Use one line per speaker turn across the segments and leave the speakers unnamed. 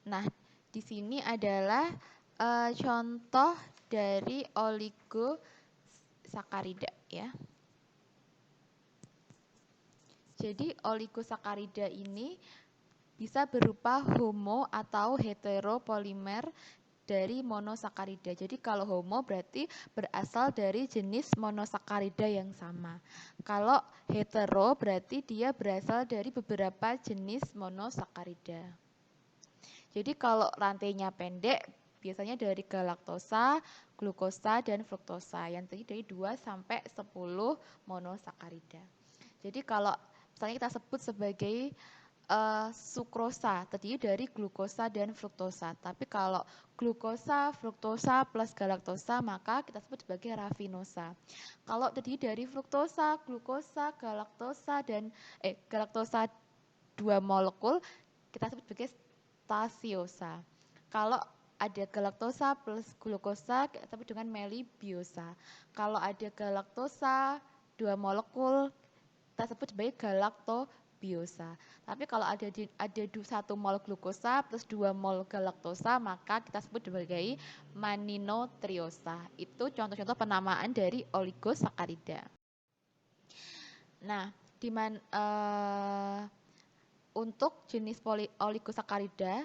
Nah, di sini adalah contoh dari oligosakarida ya. Jadi oligosakarida ini bisa berupa homo atau heteropolimer dari monosakarida. Jadi kalau homo berarti berasal dari jenis monosakarida yang sama. Kalau hetero berarti dia berasal dari beberapa jenis monosakarida. Jadi kalau rantainya pendek biasanya dari galaktosa, glukosa, dan fruktosa yang terdiri dari 2 sampai 10 monosakarida. Jadi kalau misalnya kita sebut sebagai sukrosa terdiri dari glukosa dan fruktosa. Tapi kalau glukosa, fruktosa plus galaktosa maka kita sebut sebagai rafinosa. Kalau terdiri dari fruktosa, glukosa, galaktosa dan galaktosa 2 molekul kita sebut sebagai stasiosa. Kalau ada galaktosa plus glukosa kita sebut dengan melibiosa. Kalau ada galaktosa 2 molekul kita sebut sebagai galaktobiosa. Tapi kalau ada 1 mol glukosa plus 2 mol galaktosa maka kita sebut sebagai maninotriosa. Itu contoh-contoh penamaan dari oligosakarida. Nah, untuk jenis oligosakarida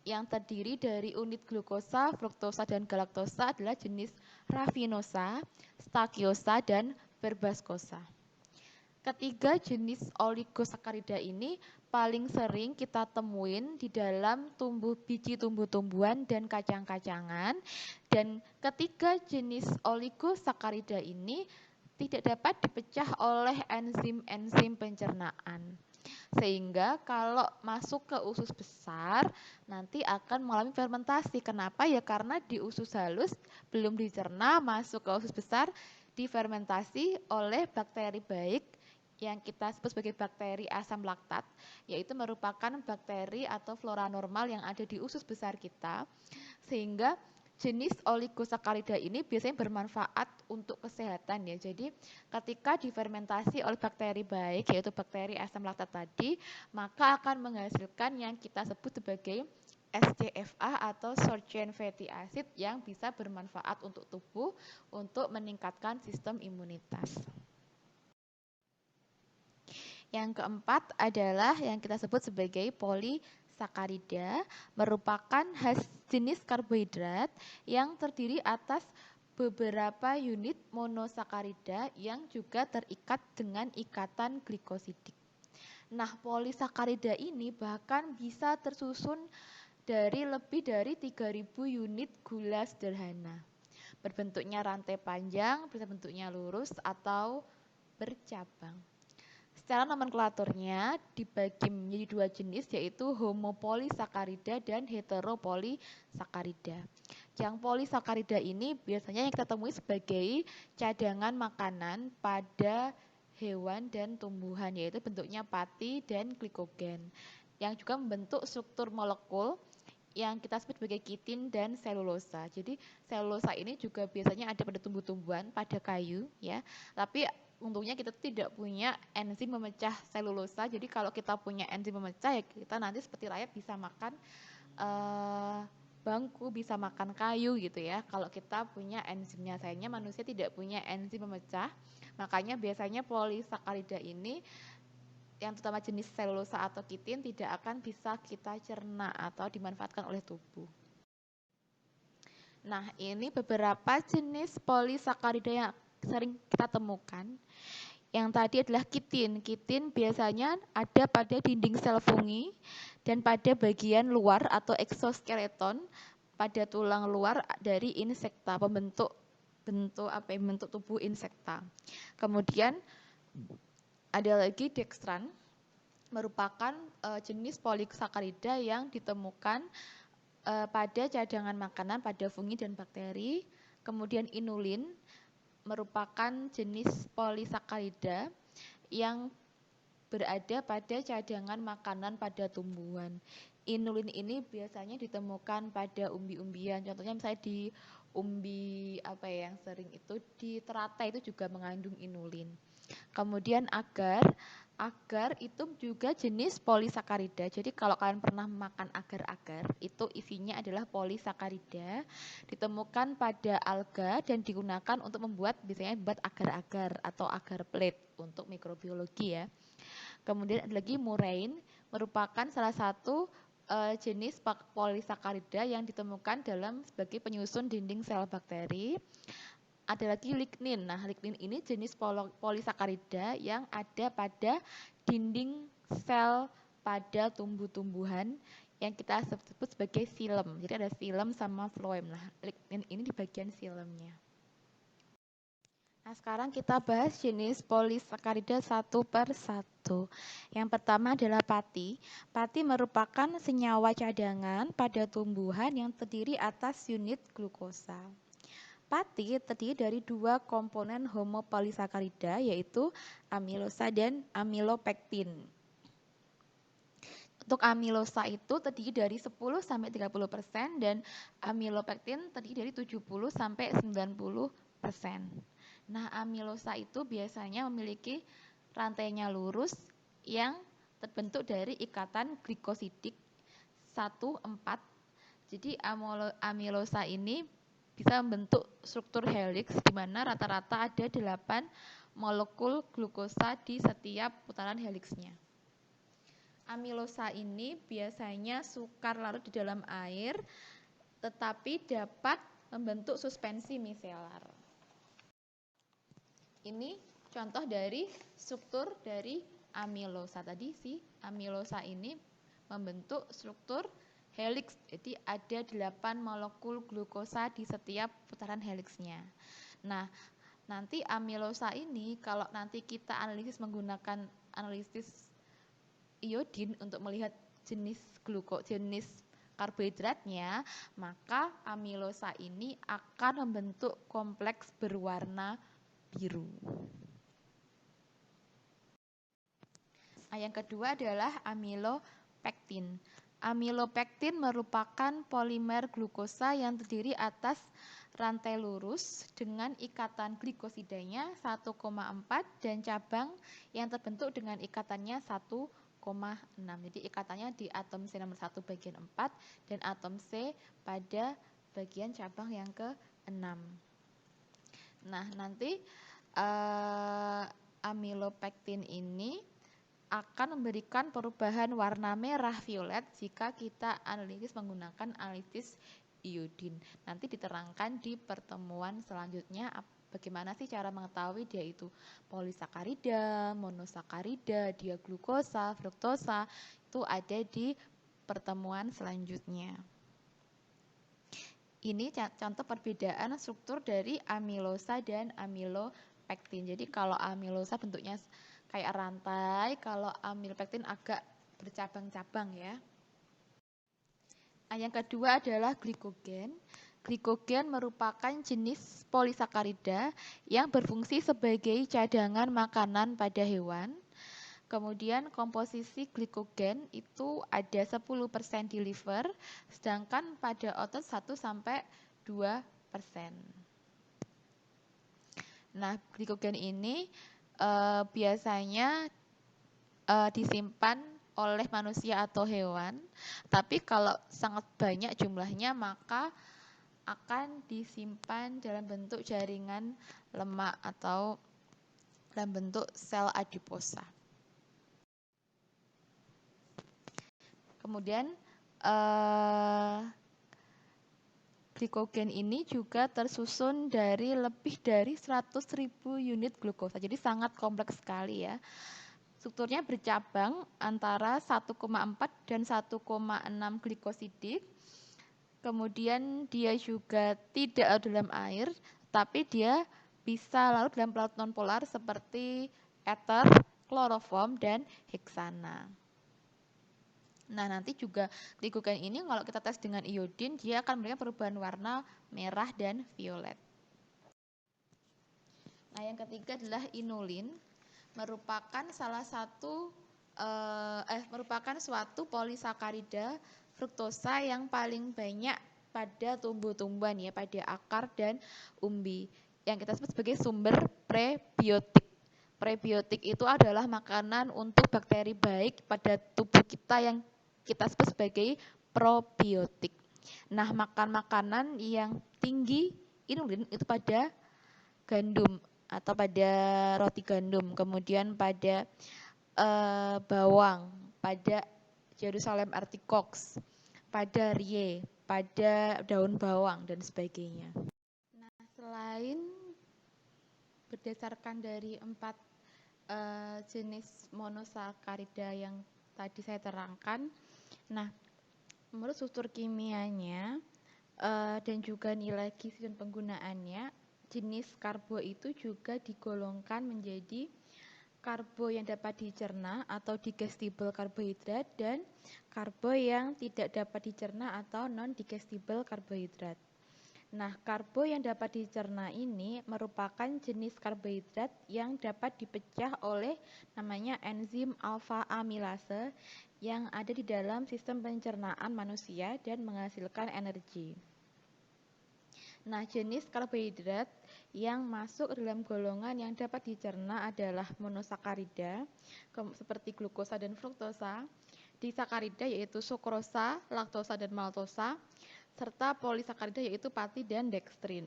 yang terdiri dari unit glukosa, fruktosa, dan galaktosa adalah jenis rafinosa, stakiosa, dan berbaskosa. Ketiga jenis oligosakarida ini paling sering kita temuin di dalam biji tumbuh-tumbuhan dan kacang-kacangan. Dan ketiga jenis oligosakarida ini tidak dapat dipecah oleh enzim-enzim pencernaan. Sehingga kalau masuk ke usus besar nanti akan mengalami fermentasi. Kenapa? Ya karena di usus halus belum dicerna, masuk ke usus besar difermentasi oleh bakteri baik yang kita sebut sebagai bakteri asam laktat, yaitu merupakan bakteri atau flora normal yang ada di usus besar kita, sehingga jenis oligosakarida ini biasanya bermanfaat untuk kesehatan ya. Jadi ketika difermentasi oleh bakteri baik, yaitu bakteri asam laktat tadi, maka akan menghasilkan yang kita sebut sebagai SCFA atau short chain fatty acid yang bisa bermanfaat untuk tubuh untuk meningkatkan sistem imunitas. Yang keempat adalah yang kita sebut sebagai polisakarida, merupakan jenis karbohidrat yang terdiri atas beberapa unit monosakarida yang juga terikat dengan ikatan glikosidik. Nah, polisakarida ini bahkan bisa tersusun dari lebih dari 3.000 unit gula sederhana. Berbentuknya rantai panjang, bisa bentuknya lurus atau bercabang. Secara nomenklaturnya dibagi menjadi 2 jenis, yaitu homopolisakarida dan heteropolisakarida. Yang polisakarida ini biasanya yang kita temui sebagai cadangan makanan pada hewan dan tumbuhan, yaitu bentuknya pati dan glikogen, yang juga membentuk struktur molekul yang kita sebut sebagai kitin dan selulosa. Jadi selulosa ini juga biasanya ada pada tumbuh-tumbuhan, pada kayu ya. Tapi untungnya kita tidak punya enzim memecah selulosa. Jadi kalau kita punya enzim memecah ya kita nanti seperti rakyat bisa makan bangku, bisa makan kayu gitu ya. Kalau kita punya enzimnya, sayangnya manusia tidak punya enzim memecah. Makanya biasanya polisakarida ini yang terutama jenis selulosa atau kitin tidak akan bisa kita cerna atau dimanfaatkan oleh tubuh. Nah, ini beberapa jenis polisakarida yang sering kita temukan. Yang tadi adalah kitin. Kitin biasanya ada pada dinding sel fungi dan pada bagian luar atau eksoskeleton pada tulang luar dari insekta, bentuk tubuh insekta. Kemudian ada lagi dextran, merupakan jenis polisakarida yang ditemukan pada cadangan makanan pada fungi dan bakteri. Kemudian inulin merupakan jenis polisakarida yang berada pada cadangan makanan pada tumbuhan. Inulin ini biasanya ditemukan pada umbi-umbian. Contohnya misalnya di umbi yang sering itu di teratai itu juga mengandung inulin. Kemudian agar Agar itu juga jenis polisakarida. Jadi kalau kalian pernah makan agar-agar, itu isinya adalah polisakarida, ditemukan pada alga dan digunakan untuk membuat biasanya buat agar-agar atau agar plate untuk mikrobiologi ya. Kemudian ada lagi murine, merupakan salah satu jenis polisakarida yang ditemukan dalam sebagai penyusun dinding sel bakteri. Ada lagi lignin. Nah, lignin ini jenis polisakarida yang ada pada dinding sel pada tumbuh-tumbuhan yang kita sebut sebagai xilem. Jadi ada xilem sama phloem. Nah, lignin ini di bagian xilemnya. Nah, sekarang kita bahas jenis polisakarida satu per satu. Yang pertama adalah pati. Pati merupakan senyawa cadangan pada tumbuhan yang terdiri atas unit glukosa. Pati terdiri dari dua komponen homopolisakarida, yaitu amilosa dan amilopektin. Untuk amilosa itu terdiri dari 10-30% dan amilopektin terdiri dari 70-90%. Nah, amilosa itu biasanya memiliki rantainya lurus yang terbentuk dari ikatan glikosidik 1,4. Jadi amilosa ini bisa membentuk struktur helix di mana rata-rata ada 8 molekul glukosa di setiap putaran helixnya. Amilosa ini biasanya sukar larut di dalam air, tetapi dapat membentuk suspensi miselar. Ini contoh dari struktur dari amilosa. Tadi si amilosa ini membentuk struktur helix, jadi ada 8 molekul glukosa di setiap putaran helixnya. Nah, nanti amilosa ini kalau nanti kita analisis menggunakan analisis iodin untuk melihat jenis karbohidratnya, maka amilosa ini akan membentuk kompleks berwarna biru. Nah, yang kedua adalah amilopektin. Amilopektin merupakan polimer glukosa yang terdiri atas rantai lurus dengan ikatan glikosidanya 1,4 dan cabang yang terbentuk dengan ikatannya 1,6. Jadi ikatannya di atom C nomor 1 bagian 4 dan atom C pada bagian cabang yang ke-6. Nah, nanti amilopektin ini akan memberikan perubahan warna merah violet jika kita analisis menggunakan analisis iodin. Nanti diterangkan di pertemuan selanjutnya bagaimana sih cara mengetahui dia itu polisakarida, monosakarida, dia glukosa, fruktosa, itu ada di pertemuan selanjutnya. Ini contoh perbedaan struktur dari amilosa dan amilopektin. Jadi kalau amilosa bentuknya kayak rantai, kalau amilopektin agak bercabang-cabang ya. Nah, yang kedua adalah glikogen. Glikogen merupakan jenis polisakarida yang berfungsi sebagai cadangan makanan pada hewan. Kemudian komposisi glikogen itu ada 10% di liver, sedangkan pada otot 1-2%. Nah, glikogen ini biasanya disimpan oleh manusia atau hewan, tapi kalau sangat banyak jumlahnya maka akan disimpan dalam bentuk jaringan lemak atau dalam bentuk sel adiposa. Kemudian glikogen ini juga tersusun dari lebih dari 100.000 unit glukosa. Jadi sangat kompleks sekali ya. Strukturnya bercabang antara 1,4 dan 1,6 glikosidik. Kemudian dia juga tidak larut dalam air, tapi dia bisa larut dalam pelarut nonpolar seperti ether, kloroform, dan heksana. Nah, nanti juga glikogen ini kalau kita tes dengan iodin, dia akan memberikan perubahan warna merah dan violet. Nah, yang ketiga adalah inulin, merupakan merupakan suatu polisakarida fruktosa yang paling banyak pada tumbuh-tumbuhan ya, pada akar dan umbi, yang kita sebut sebagai sumber prebiotik. Prebiotik itu adalah makanan untuk bakteri baik pada tubuh kita yang kita sebut sebagai probiotik. Nah, makan makanan yang tinggi inulin itu pada gandum atau pada roti gandum, kemudian pada bawang, pada Jerusalem artichoke, pada rie, pada daun bawang dan sebagainya. Nah, selain berdasarkan dari 4 jenis monosakarida yang tadi saya terangkan, nah menurut struktur kimianya dan juga nilai gizi dan penggunaannya, jenis karbo itu juga digolongkan menjadi karbo yang dapat dicerna atau digestible karbohidrat dan karbo yang tidak dapat dicerna atau non-digestible karbohidrat. Nah, karbo yang dapat dicerna ini merupakan jenis karbohidrat yang dapat dipecah oleh namanya enzim alfa amilase yang ada di dalam sistem pencernaan manusia dan menghasilkan energi. Nah, jenis karbohidrat yang masuk dalam golongan yang dapat dicerna adalah monosakarida, seperti glukosa dan fruktosa, disakarida yaitu sukrosa, laktosa dan maltosa, serta polisakarida yaitu pati dan dekstrin.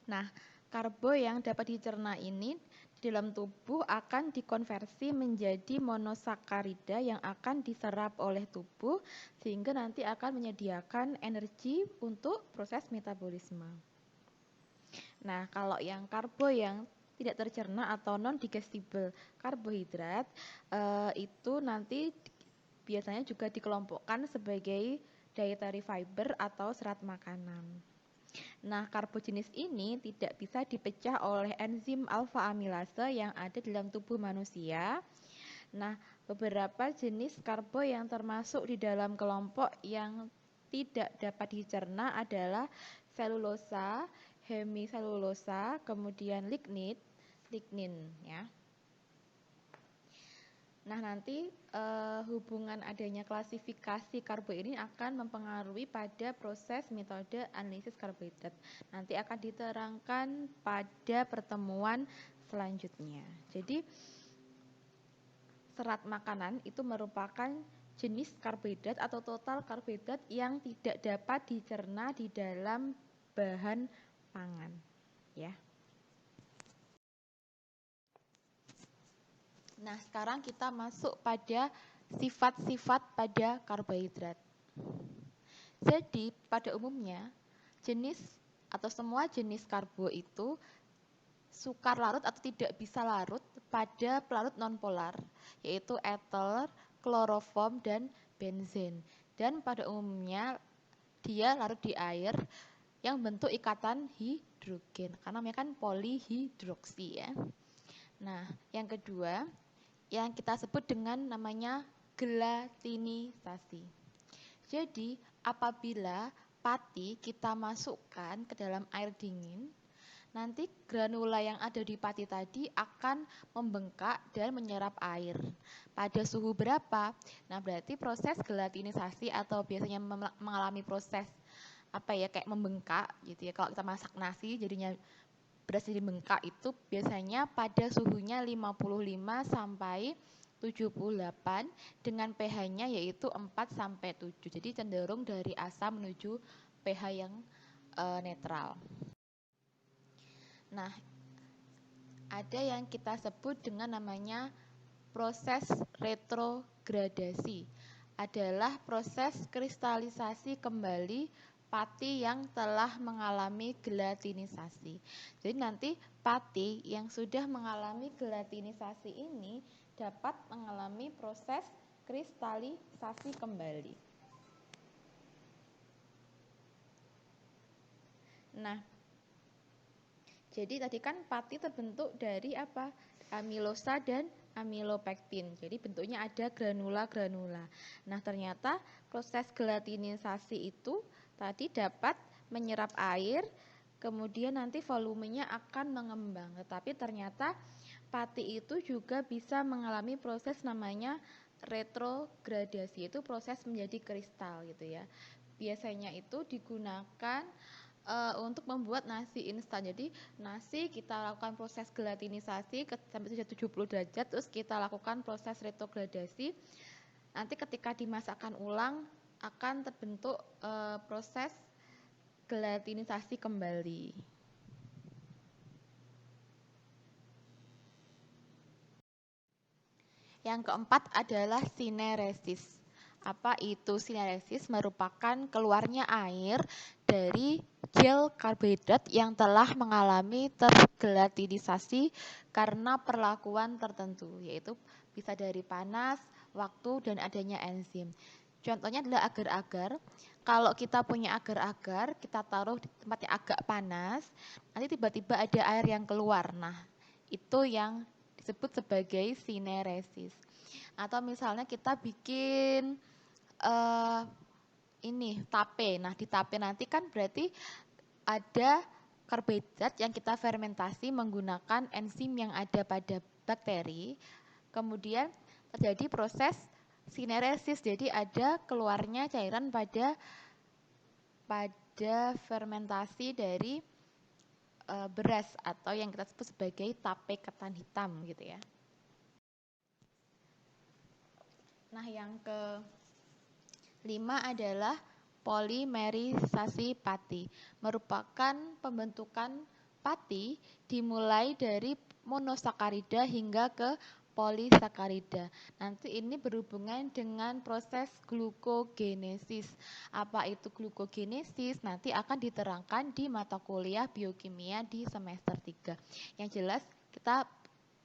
Nah, karbo yang dapat dicerna ini di dalam tubuh akan dikonversi menjadi monosakarida yang akan diserap oleh tubuh sehingga nanti akan menyediakan energi untuk proses metabolisme. Nah, kalau yang karbo yang tidak tercerna atau non-digestible karbohidrat itu nanti biasanya juga dikelompokkan sebagai dietary fiber atau serat makanan. Nah, karbo jenis ini tidak bisa dipecah oleh enzim alfa amilase yang ada dalam tubuh manusia. Nah, beberapa jenis karbo yang termasuk di dalam kelompok yang tidak dapat dicerna adalah selulosa, hemiselulosa, kemudian lignin ya. Nah, nanti hubungan adanya klasifikasi karbo ini akan mempengaruhi pada proses metode analisis karbohidrat. Nanti akan diterangkan pada pertemuan selanjutnya. Jadi, serat makanan itu merupakan jenis karbohidrat atau total karbohidrat yang tidak dapat dicerna di dalam bahan pangan, ya. Nah, sekarang kita masuk pada sifat-sifat pada karbohidrat. Jadi, pada umumnya, jenis atau semua jenis karbo itu sukar larut atau tidak bisa larut pada pelarut nonpolar, yaitu eter, kloroform, dan benzen. Dan pada umumnya, dia larut di air yang bentuk ikatan hidrogen, karena namanya kan polihidroksi ya. Nah, yang kedua, yang kita sebut dengan namanya gelatinisasi. Jadi, apabila pati kita masukkan ke dalam air dingin, nanti granula yang ada di pati tadi akan membengkak dan menyerap air. Pada suhu berapa? Nah, berarti proses gelatinisasi atau biasanya mengalami proses kayak membengkak gitu ya. Kalau kita masak nasi jadinya beras jadi bengkak itu biasanya pada suhunya 55 sampai 78 dengan pH-nya yaitu 4 sampai 7. Jadi cenderung dari asam menuju pH yang netral. Nah, ada yang kita sebut dengan namanya proses retrogradasi. Adalah proses kristalisasi kembali pati yang telah mengalami gelatinisasi. Jadi nanti pati yang sudah mengalami gelatinisasi ini dapat mengalami proses kristalisasi kembali. Nah, jadi tadi kan pati terbentuk dari apa? Amilosa dan amilopektin. Jadi bentuknya ada granula-granula. Nah, ternyata proses gelatinisasi itu tadi dapat menyerap air, kemudian nanti volumenya akan mengembang. Tetapi ternyata pati itu juga bisa mengalami proses namanya retrogradasi, itu proses menjadi kristal gitu ya. Biasanya itu digunakan untuk membuat nasi instan. Jadi nasi kita lakukan proses gelatinisasi sampai 70 derajat, terus kita lakukan proses retrogradasi. Nanti ketika dimasakkan ulang akan terbentuk proses gelatinisasi kembali. Yang keempat adalah sineresis. Apa itu sineresis? Merupakan keluarnya air dari gel karbohidrat yang telah mengalami tergelatinisasi karena perlakuan tertentu, yaitu bisa dari panas, waktu, dan adanya enzim. Contohnya adalah agar-agar. Kalau kita punya agar-agar, kita taruh di tempat yang agak panas, nanti tiba-tiba ada air yang keluar. Nah, itu yang disebut sebagai sineresis. Atau misalnya kita bikin ini tape. Nah, di tape nanti kan berarti ada karbohidrat yang kita fermentasi menggunakan enzim yang ada pada bakteri. Kemudian terjadi proses sineresis, jadi ada keluarnya cairan pada fermentasi dari beras atau yang kita sebut sebagai tape ketan hitam gitu ya. Nah, yang kelima adalah polimerisasi pati. Merupakan pembentukan pati dimulai dari monosakarida hingga ke polisakarida. Nanti ini berhubungan dengan proses glukogenesis. Apa itu glukogenesis? Nanti akan diterangkan di mata kuliah biokimia di semester 3. Yang jelas kita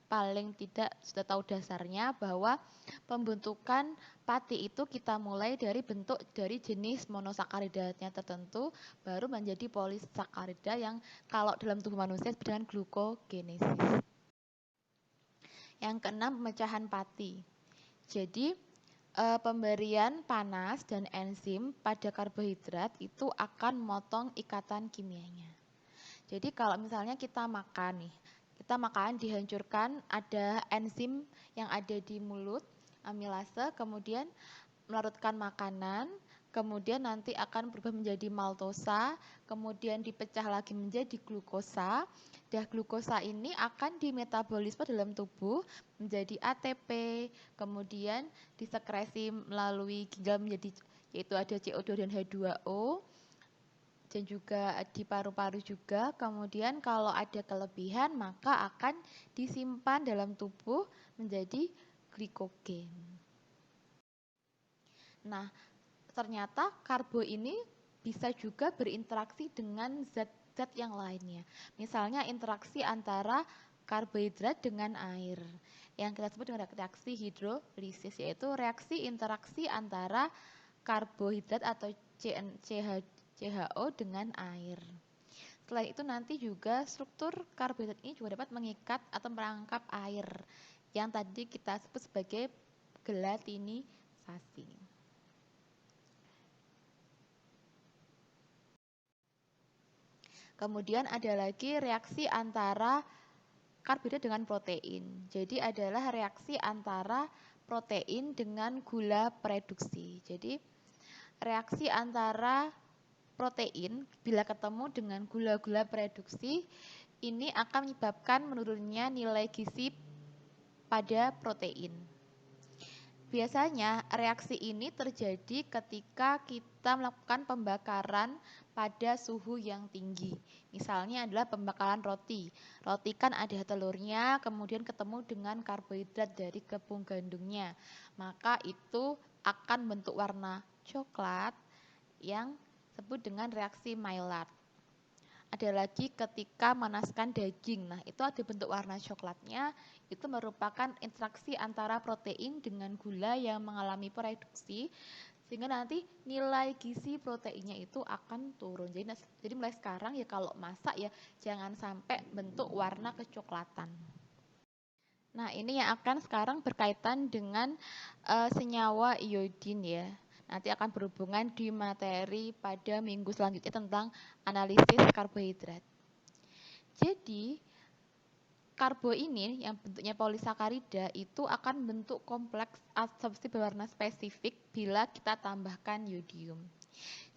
paling tidak sudah tahu dasarnya bahwa pembentukan pati itu kita mulai dari bentuk dari jenis monosakaridanya tertentu baru menjadi polisakarida yang kalau dalam tubuh manusia disebut dengan glukogenesis. Yang keenam, pemecahan pati. Jadi pemberian panas dan enzim pada karbohidrat itu akan memotong ikatan kimianya. Jadi kalau misalnya kita makan nih, kita makan dihancurkan, ada enzim yang ada di mulut, amilase, kemudian melarutkan makanan, kemudian nanti akan berubah menjadi maltosa, kemudian dipecah lagi menjadi glukosa. Dan glukosa ini akan dimetabolisme dalam tubuh menjadi ATP, kemudian disekresi melalui ginjal menjadi, yaitu ada CO2 dan H2O, dan juga di paru-paru juga. Kemudian kalau ada kelebihan maka akan disimpan dalam tubuh menjadi glikogen. Nah, ternyata karbo ini bisa juga berinteraksi dengan zat-zat yang lainnya. Misalnya interaksi antara karbohidrat dengan air yang kita sebut dengan reaksi hidrolisis, yaitu reaksi interaksi antara karbohidrat atau CHO dengan air. Selain itu nanti juga struktur karbohidrat ini juga dapat mengikat atau merangkap air yang tadi kita sebut sebagai gelatinisasi. Kemudian ada lagi reaksi antara karbohidrat dengan protein. Jadi adalah reaksi antara protein dengan gula prereduksi. Jadi reaksi antara protein bila ketemu dengan gula-gula prereduksi ini akan menyebabkan menurunnya nilai gizi pada protein. Biasanya reaksi ini terjadi ketika kita melakukan pembakaran pada suhu yang tinggi. Misalnya adalah pembakaran roti. Roti kan ada telurnya, kemudian ketemu dengan karbohidrat dari tepung gandumnya. Maka itu akan bentuk warna coklat yang disebut dengan reaksi Maillard. Ada lagi ketika manaskan daging. Nah, itu ada bentuk warna coklatnya. Itu merupakan interaksi antara protein dengan gula yang mengalami pereduksi, sehingga nanti nilai gizi proteinnya itu akan turun. Jadi mulai sekarang ya kalau masak ya jangan sampai bentuk warna kecoklatan. Nah, ini yang akan sekarang berkaitan dengan senyawa iodin ya. Nanti akan berhubungan di materi pada minggu selanjutnya tentang analisis karbohidrat. Jadi, karbo ini yang bentuknya polisakarida itu akan bentuk kompleks adsorpsi berwarna spesifik bila kita tambahkan yodium.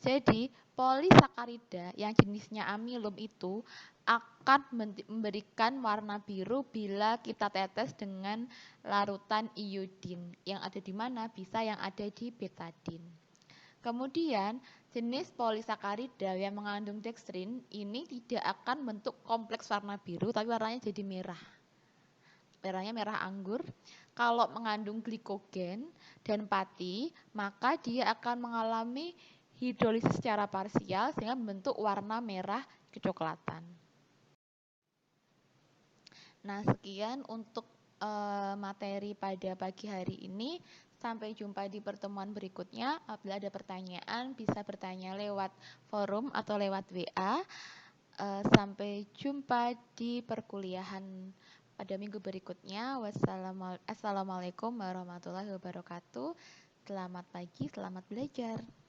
Jadi, polisakarida yang jenisnya amilum itu akan memberikan warna biru bila kita tetes dengan larutan iodin. Yang ada di mana? Bisa yang ada di betadin. Kemudian, jenis polisakarida yang mengandung dextrin ini tidak akan bentuk kompleks warna biru, tapi warnanya jadi merah. Merahnya merah anggur. Kalau mengandung glikogen dan pati, maka dia akan mengalami hidrolisis secara parsial sehingga membentuk warna merah kecoklatan. Nah, sekian untuk materi pada pagi hari ini. Sampai jumpa di pertemuan berikutnya. Apabila ada pertanyaan, bisa bertanya lewat forum atau lewat WA. Sampai jumpa di perkuliahan pada minggu berikutnya. Assalamualaikum warahmatullahi wabarakatuh. Selamat pagi, selamat belajar.